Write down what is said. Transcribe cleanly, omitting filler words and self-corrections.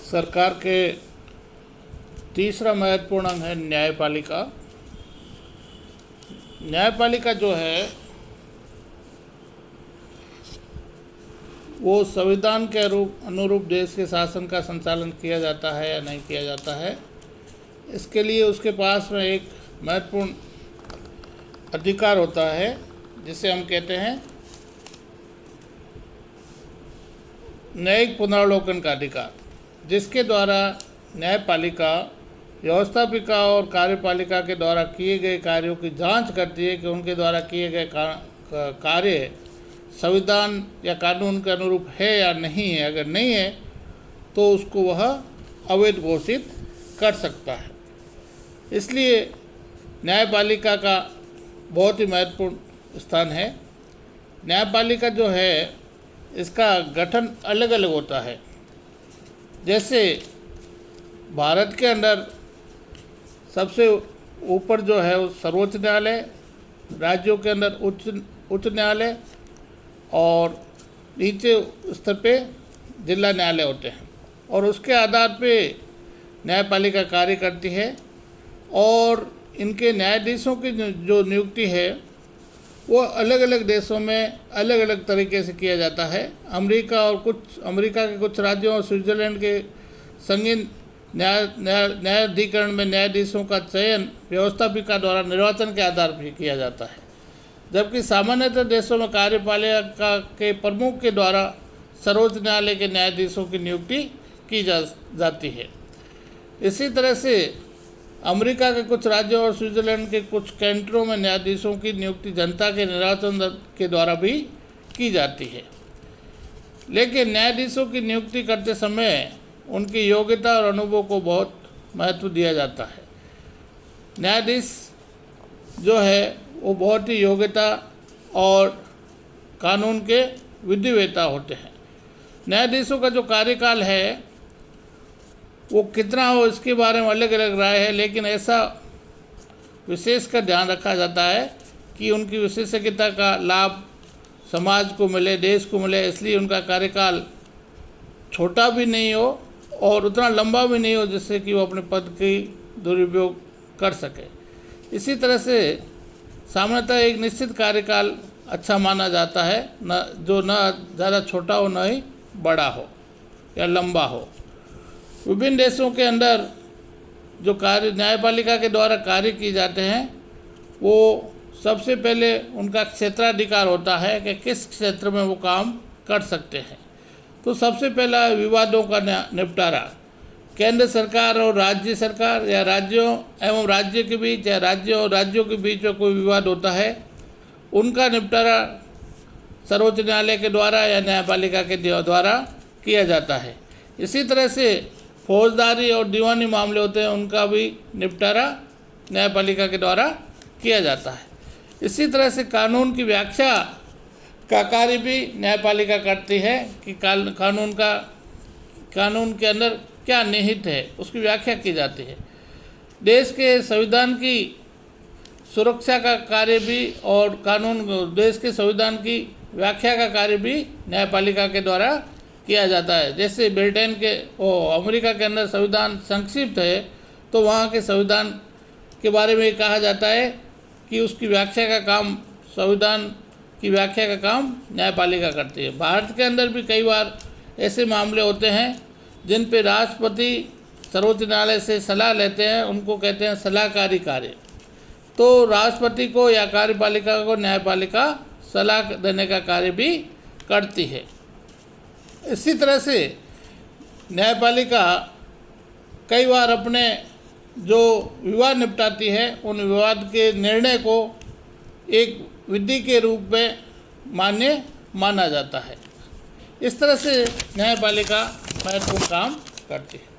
सरकार के तीसरा महत्वपूर्ण अंग है न्यायपालिका। न्यायपालिका जो है वो संविधान के अनुरूप देश के शासन का संचालन किया जाता है या नहीं किया जाता है, इसके लिए उसके पास में एक महत्वपूर्ण अधिकार होता है जिसे हम कहते हैं न्यायिक पुनरावलोकन का अधिकार, जिसके द्वारा न्यायपालिका व्यवस्थापिका और कार्यपालिका के द्वारा किए गए कार्यों की जांच करती है कि उनके द्वारा किए गए कार्य संविधान या कानून के अनुरूप है या नहीं है। अगर नहीं है तो उसको वह अवैध घोषित कर सकता है। इसलिए न्यायपालिका का बहुत ही महत्वपूर्ण स्थान है। न्यायपालिका जो है इसका गठन अलग अलग होता है। जैसे भारत के अंदर सबसे ऊपर जो है वो सर्वोच्च न्यायालय, राज्यों के अंदर उच्च न्यायालय और नीचे स्तर पे जिला न्यायालय होते हैं, और उसके आधार पे न्यायपालिका कार्य करती है। और इनके न्यायाधीशों की जो नियुक्ति है वो अलग अलग देशों में अलग अलग तरीके से किया जाता है। अमेरिका के कुछ राज्यों और स्विट्जरलैंड के संगीन न्यायाधिकरण में न्यायाधीशों का चयन व्यवस्थापिका द्वारा निर्वाचन के आधार पर किया जाता है, जबकि सामान्यतः देशों में कार्यपालिका के प्रमुख के द्वारा सर्वोच्च न्यायालय के न्यायाधीशों की नियुक्ति की जाती है। इसी तरह से अमेरिका के कुछ राज्यों और स्विट्जरलैंड के कुछ कैंटरों में न्यायाधीशों की नियुक्ति जनता के निर्वाचन के द्वारा भी की जाती है। लेकिन न्यायाधीशों की नियुक्ति करते समय उनकी योग्यता और अनुभव को बहुत महत्व दिया जाता है। न्यायाधीश जो है वो बहुत ही योग्यता और कानून के विधिवेत्ता होते हैं। न्यायाधीशों का जो कार्यकाल है वो कितना हो इसके बारे में अलग अलग राय है, लेकिन ऐसा विशेष का ध्यान रखा जाता है कि उनकी विशेषज्ञता का लाभ समाज को मिले, देश को मिले, इसलिए उनका कार्यकाल छोटा भी नहीं हो और उतना लंबा भी नहीं हो जिससे कि वो अपने पद की दुरुपयोग कर सके। इसी तरह से सामान्यतः एक निश्चित कार्यकाल अच्छा माना जाता है, न ज़्यादा छोटा हो न ही बड़ा हो या लंबा हो। विभिन्न देशों के अंदर जो कार्य न्यायपालिका के द्वारा कार्य किए जाते हैं वो सबसे पहले उनका क्षेत्राधिकार होता है कि किस क्षेत्र में वो काम कर सकते हैं। तो सबसे पहला विवादों का निपटारा केंद्र सरकार और राज्य सरकार या राज्यों एवं राज्य के बीच या राज्यों और राज्यों के बीच में कोई विवाद होता है, उनका निपटारा सर्वोच्च न्यायालय के द्वारा या न्यायपालिका के द्वारा किया जाता है। इसी तरह से फौजदारी और दीवानी मामले होते हैं, उनका भी निपटारा न्यायपालिका के द्वारा किया जाता है। इसी तरह से कानून की व्याख्या का कार्य भी न्यायपालिका करती है कि कानून के अंदर क्या निहित है उसकी व्याख्या की जाती है। देश के संविधान की सुरक्षा का कार्य भी और देश के संविधान की व्याख्या का कार्य भी न्यायपालिका के द्वारा किया जाता है। जैसे अमेरिका के अंदर संविधान संक्षिप्त है तो वहाँ के संविधान के बारे में कहा जाता है कि उसकी व्याख्या का काम संविधान की व्याख्या का काम न्यायपालिका करती है। भारत के अंदर भी कई बार ऐसे मामले होते हैं जिन पे राष्ट्रपति सर्वोच्च न्यायालय से सलाह लेते हैं, उनको कहते हैं सलाहकारी कार्य। तो राष्ट्रपति को या कार्यपालिका को न्यायपालिका सलाह देने का कार्य भी करती है। इसी तरह से न्यायपालिका कई बार अपने जो विवाद निपटाती है उन विवाद के निर्णय को एक विधि के रूप में माना जाता है। इस तरह से न्यायपालिका महत्वपूर्ण काम करती है।